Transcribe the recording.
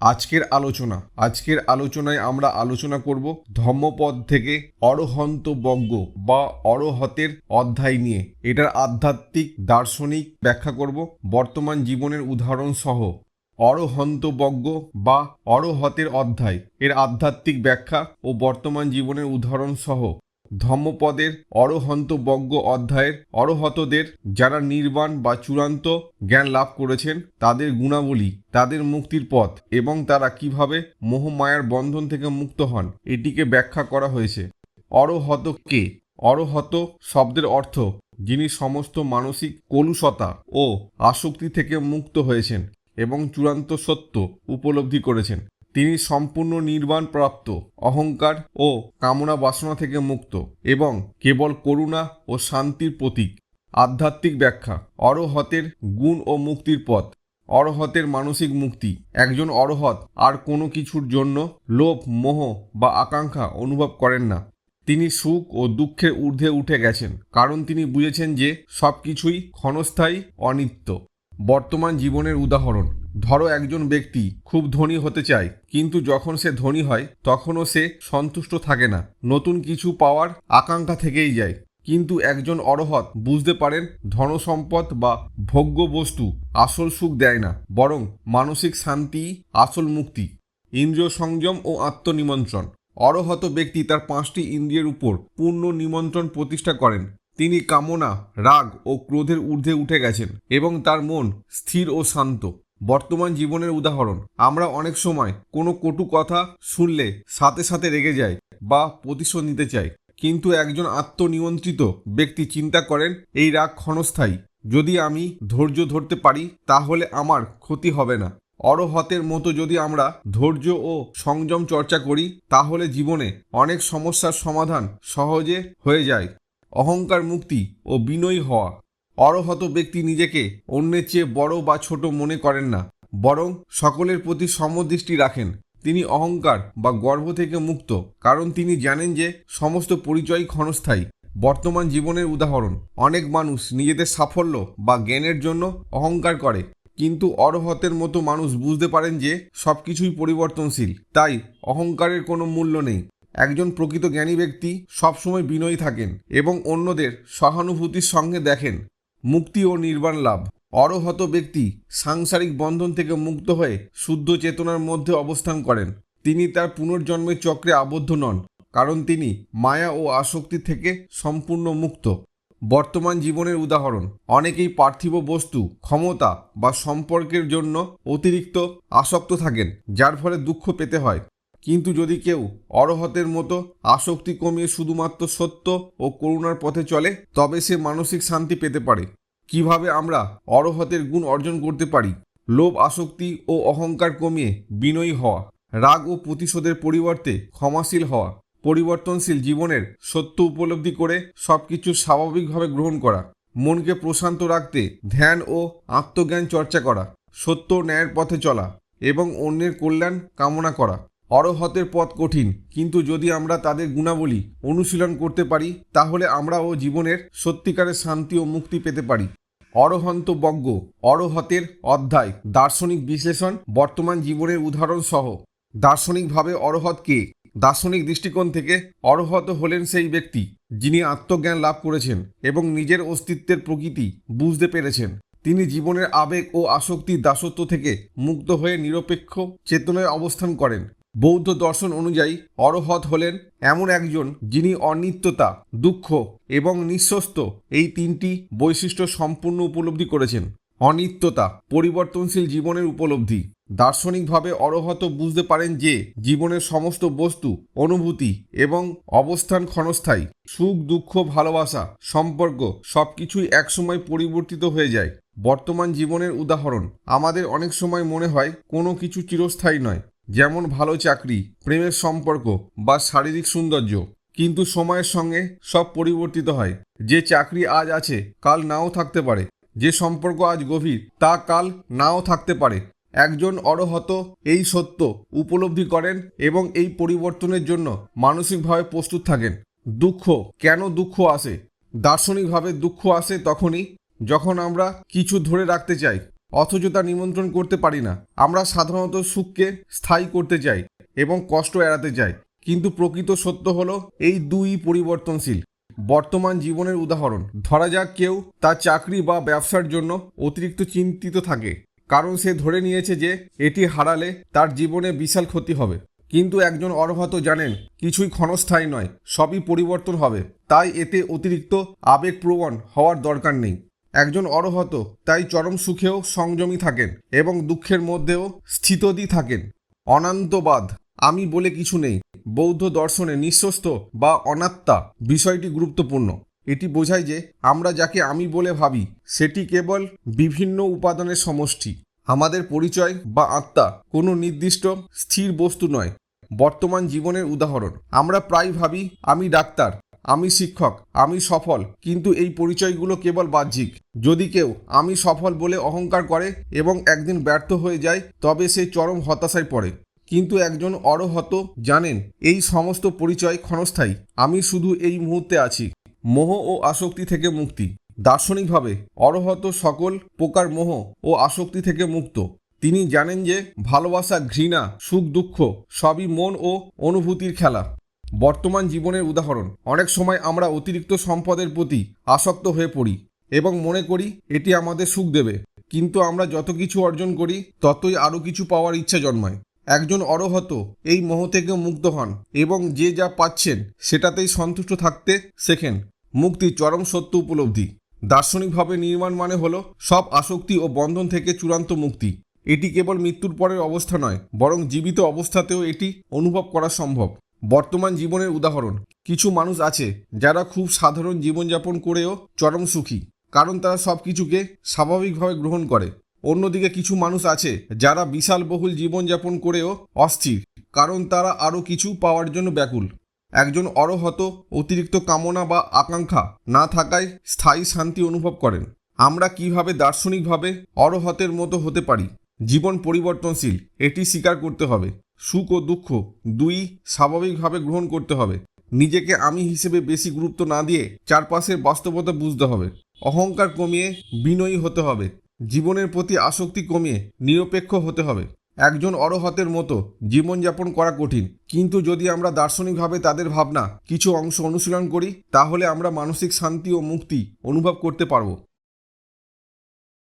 আজকের আলোচনায় আমরা আলোচনা করব ধম্মপদ থেকে অরহন্ত বজ্ঞ বা অরহতের অধ্যায় নিয়ে। এটার আধ্যাত্মিক দার্শনিক ব্যাখ্যা করব বর্তমান জীবনের উদাহরণ সহ। অরহন্ত বজ্ঞ বা অরহতের অধ্যায় এর আধ্যাত্মিক ব্যাখ্যা ও বর্তমান জীবনের উদাহরণ সহ। ধম্মপদের অরহন্ত বজ্ঞ অধ্যায়ের অরহতদের, যারা নির্বাণ বা চূড়ান্ত জ্ঞান লাভ করেছেন, তাদের গুণাবলী, তাদের মুক্তির পথ এবং তারা কিভাবে মোহমায়ার বন্ধন থেকে মুক্ত হন, এটিকে ব্যাখ্যা করা হয়েছে। অরহত কে? অরহত শব্দের অর্থ যিনি সমস্ত মানসিক কলুষতা ও আসক্তি থেকে মুক্ত হয়েছেন এবং চূড়ান্ত সত্য উপলব্ধি করেছেন। তিনি সম্পূর্ণ নির্বাণ প্রাপ্ত, অহংকার ও কামনা বাসনা থেকে মুক্ত এবং কেবল করুণা ও শান্তির প্রতীক। আধ্যাত্মিক ব্যাখ্যা: অরহতের গুণ ও মুক্তির পথ। অরহতের মানসিক মুক্তি: একজন অরহত আর কোনো কিছুর জন্য লোভ, মোহ বা আকাঙ্ক্ষা অনুভব করেন না। তিনি সুখ ও দুঃখের ঊর্ধ্বে উঠে গেছেন, কারণ তিনি বুঝেছেন যে সব কিছুই ক্ষণস্থায়ী, অনিত্য। বর্তমান জীবনের উদাহরণ: ধরো একজন ব্যক্তি খুব ধনী হতে চায়, কিন্তু যখন সে ধনী হয় তখনও সে সন্তুষ্ট থাকে না, নতুন কিছু পাওয়ার আকাঙ্ক্ষা থেকেই যায়। কিন্তু একজন অরহত বুঝতে পারেন ধনসম্পদ বা ভোগ্য বস্তু আসল সুখ দেয় না, বরং মানসিক শান্তিই আসল মুক্তি। ইন্দ্রিয় সংযম ও আত্মনিমন্ত্রণ: অরহত ব্যক্তি তার 5টি ইন্দ্রিয়ের উপর পূর্ণ নিমন্ত্রণ প্রতিষ্ঠা করেন। তিনি কামনা, রাগ ও ক্রোধের ঊর্ধ্বে উঠে গেছেন এবং তার মন স্থির ও শান্ত। বর্তমান জীবনের উদাহরণ: আমরা অনেক সময় কোনো কটু কথা শুনলে সাথে সাথে রেগে যাই বা প্রতিশোধ নিতে চাই, কিন্তু একজন আত্মনিয়ন্ত্রিত ব্যক্তি চিন্তা করেন এই রাগ ক্ষণস্থায়ী। যদি আমি ধৈর্য ধরতে পারি তাহলে আমার ক্ষতি হবে না। অরহতের মতো যদি আমরা ধৈর্য ও সংযম চর্চা করি তাহলে জীবনে অনেক সমস্যার সমাধান সহজে হয়ে যায়। অহংকার মুক্তি ও বিনয়ী হওয়া: অরহত ব্যক্তি নিজেকে অন্যের চেয়ে বড় বা ছোট মনে করেন না, বরং সকলের প্রতি সমদৃষ্টি রাখেন। তিনি অহংকার বা গর্ব থেকে মুক্ত, কারণ তিনি জানেন যে সমস্ত পরিচয় ক্ষণস্থায়ী। বর্তমান জীবনের উদাহরণ: অনেক মানুষ নিজেদের সাফল্য বা জ্ঞানের জন্য অহংকার করে, কিন্তু অরহতের মতো মানুষ বুঝতে পারেন যে সবকিছুই পরিবর্তনশীল, তাই অহংকারের কোনো মূল্য নেই। একজন প্রকৃত জ্ঞানী ব্যক্তি সবসময় বিনয়ী থাকেন এবং অন্যদের সহানুভূতির সঙ্গে দেখেন। মুক্তি ও নির্বাণ লাভ: অরহত ব্যক্তি সাংসারিক বন্ধন থেকে মুক্ত হয়ে শুদ্ধ চেতনার মধ্যে অবস্থান করেন। তিনি তার পুনর্জন্মের চক্রে আবদ্ধ নন, কারণ তিনি মায়া ও আসক্তি থেকে সম্পূর্ণ মুক্ত। বর্তমান জীবনের উদাহরণ: অনেকেই পার্থিব বস্তু, ক্ষমতা বা সম্পর্কের জন্য অতিরিক্ত আসক্ত থাকেন, যার ফলে দুঃখ পেতে হয়। কিন্তু যদি কেউ অরহতের মতো আসক্তি কমিয়ে শুধুমাত্র সত্য ও করুণার পথে চলে, তবে সে মানসিক শান্তি পেতে পারে। কিভাবে আমরা অরহতের গুণ অর্জন করতে পারি? লোভ, আসক্তি ও অহংকার কমিয়ে বিনয়ী হওয়া, রাগ ও প্রতিশোধের পরিবর্তে ক্ষমাশীল হওয়া, পরিবর্তনশীল জীবনের সত্য উপলব্ধি করে সবকিছু স্বাভাবিকভাবে গ্রহণ করা, মনকে প্রশান্ত রাখতে ধ্যান ও আত্মজ্ঞান চর্চা করা, সত্য ও ন্যায়ের পথে চলা এবং অন্যের কল্যাণ কামনা করা। অরহতের পথ কঠিন, কিন্তু যদি আমরা তাদের গুণাবলী অনুশীলন করতে পারি তাহলে আমরাও জীবনের সত্যিকারের শান্তি ও মুক্তি পেতে পারি। অরহন্ত বজ্ঞ অরহতের অধ্যায় দার্শনিক বিশ্লেষণ বর্তমান জীবনের উদাহরণ সহ। দার্শনিকভাবে অরহত কে? দার্শনিক দৃষ্টিকোণ থেকে অরহত হলেন সেই ব্যক্তি যিনি আত্মজ্ঞান লাভ করেছেন এবং নিজের অস্তিত্বের প্রকৃতি বুঝতে পেরেছেন। তিনি জীবনের আবেগ ও আসক্তির দাসত্ব থেকে মুক্ত হয়ে নিরপেক্ষ চেতনায় অবস্থান করেন। বৌদ্ধ দর্শন অনুযায়ী অরহত হলেন এমন একজন যিনি অনিত্যতা, দুঃখ এবং নিঃস্বস্ত এই 3টি বৈশিষ্ট্য সম্পূর্ণ উপলব্ধি করেছেন। অনিত্যতা পরিবর্তনশীল জীবনের উপলব্ধি। দার্শনিকভাবে অরহত বুঝতে পারেন যে জীবনের সমস্ত বস্তু, অনুভূতি এবং অবস্থান ক্ষণস্থায়ী। সুখ, দুঃখ, ভালোবাসা, সম্পর্ক সবকিছুই একসময় পরিবর্তিত হয়ে যায়। বর্তমান জীবনের উদাহরণ: আমাদের অনেক সময় মনে হয় কোনো কিছু চিরস্থায়ী নয়, যেমন ভালো চাকরি, প্রেমের সম্পর্ক বা শারীরিক সৌন্দর্য। কিন্তু সময়ের সঙ্গে সব পরিবর্তিত হয়। যে চাকরি আজ আছে কাল নাও থাকতে পারে, যে সম্পর্ক আজ গভীর তা কাল নাও থাকতে পারে। একজন অরহত এই সত্য উপলব্ধি করেন এবং এই পরিবর্তনের জন্য মানসিকভাবে প্রস্তুত থাকেন। দুঃখ কেন দুঃখ আসে? দার্শনিকভাবে দুঃখ আসে তখনই যখন আমরা কিছু ধরে রাখতে চাই, অথচ তা নিমন্ত্রণ করতে পারি না। আমরা সাধারণত সুখকে স্থায়ী করতে চাই এবং কষ্ট এড়াতে চাই, কিন্তু প্রকৃত সত্য হলো এই দুই পরিবর্তনশীল। বর্তমান জীবনের উদাহরণ ধরা যাক, কেউ তার চাকরি বা ব্যবসার জন্য অতিরিক্ত চিন্তিত থাকে, কারণ সে ধরে নিয়েছে যে এটি হারালে তার জীবনে বিশাল ক্ষতি হবে। কিন্তু একজন অর্হত জানেন কিছুই ক্ষণস্থায়ী নয়, সবই পরিবর্তন হবে, তাই এতে অতিরিক্ত আবেগপ্রবণ হওয়ার দরকার নেই। একজন অর্হত তাই চরম সুখেও সংযমী থাকেন এবং দুঃখের মধ্যেও স্থিতদি থাকেন। অনন্তবাদ, আমি বলে কিছু নেই, বৌদ্ধ দর্শনে নিঃস্বস্ত বা অনাত্মা বিষয়টি গুরুত্বপূর্ণ। এটি বোঝায় যে আমরা যাকে আমি বলে ভাবি সেটি কেবল বিভিন্ন উপাদানের সমষ্টি। আমাদের পরিচয় বা আত্মা কোনো নির্দিষ্ট স্থির বস্তু নয়। বর্তমান জীবনের উদাহরণ, আমরা প্রায় ভাবি আমি ডাক্তার, আমি শিক্ষক, আমি সফল, কিন্তু এই পরিচয়গুলো কেবল বাহ্যিক। যদি কেউ আমি সফল বলে অহংকার করে এবং একদিন ব্যর্থ হয়ে যায়, তবে সে চরম হতাশায় পড়ে। কিন্তু একজন অরহত জানেন এই সমস্ত পরিচয় ক্ষণস্থায়ী, আমি শুধু এই মুহূর্তে আছি। মোহ ও আসক্তি থেকে মুক্তি, দার্শনিকভাবে অরহত সকল প্রকার মোহ ও আসক্তি থেকে মুক্ত। তিনি জানেন যে ভালোবাসা, ঘৃণা, সুখ দুঃখ সবই মন ও অনুভূতির খেলা। বর্তমান জীবনের উদাহরণ, অনেক সময় আমরা অতিরিক্ত সম্পদের প্রতি আসক্ত হয়ে পড়ি এবং মনে করি এটি আমাদের সুখ দেবে, কিন্তু আমরা যত কিছু অর্জন করি ততই আরও কিছু পাওয়ার ইচ্ছা জন্মায়। একজন অরহত এই মোহ থেকে মুক্ত হন এবং যে যা পাচ্ছেন সেটাতেই সন্তুষ্ট থাকতে শেখেন। মুক্তি চরম সত্য উপলব্ধি। দার্শনিকভাবে নির্মাণ মানে হলো সব আসক্তি ও বন্ধন থেকে চূড়ান্ত মুক্তি। এটি কেবল মৃত্যুর পরের অবস্থা নয়, বরং জীবিত অবস্থাতেও এটি অনুভব করা সম্ভব। বর্তমান জীবনের উদাহরণ, কিছু মানুষ আছে যারা খুব সাধারণ জীবনযাপন করেও চরম সুখী, কারণ তারা সব কিছুকে স্বাভাবিকভাবে গ্রহণ করে। অন্যদিকে কিছু মানুষ আছে যারা বিশালবহুল জীবনযাপন করেও অস্থির, কারণ তারা আরও কিছু পাওয়ার জন্য ব্যাকুল। একজন অরহত অতিরিক্ত কামনা বা আকাঙ্ক্ষা না থাকায় স্থায়ী শান্তি অনুভব করেন। আমরা কিভাবে দার্শনিকভাবে অরহতের মতো হতে পারি? জীবন পরিবর্তনশীল, এটি স্বীকার করতে হবে। সুখ ও দুঃখ দুই স্বাভাবিকভাবে গ্রহণ করতে হবে। নিজেকে আমি হিসেবে বেশি গুরুত্ব না দিয়ে চারপাশের বাস্তবতা বুঝতে হবে। অহংকার কমিয়ে বিনয়ী হতে হবে। জীবনের প্রতি আসক্তি কমিয়ে নিরপেক্ষ হতে হবে। একজন অরহতের মতো জীবনযাপন করা কঠিন, কিন্তু যদি আমরা দার্শনিকভাবে তাদের ভাবনা কিছু অংশ অনুশীলন করি, তাহলে আমরা মানসিক শান্তি ও মুক্তি অনুভব করতে পারব।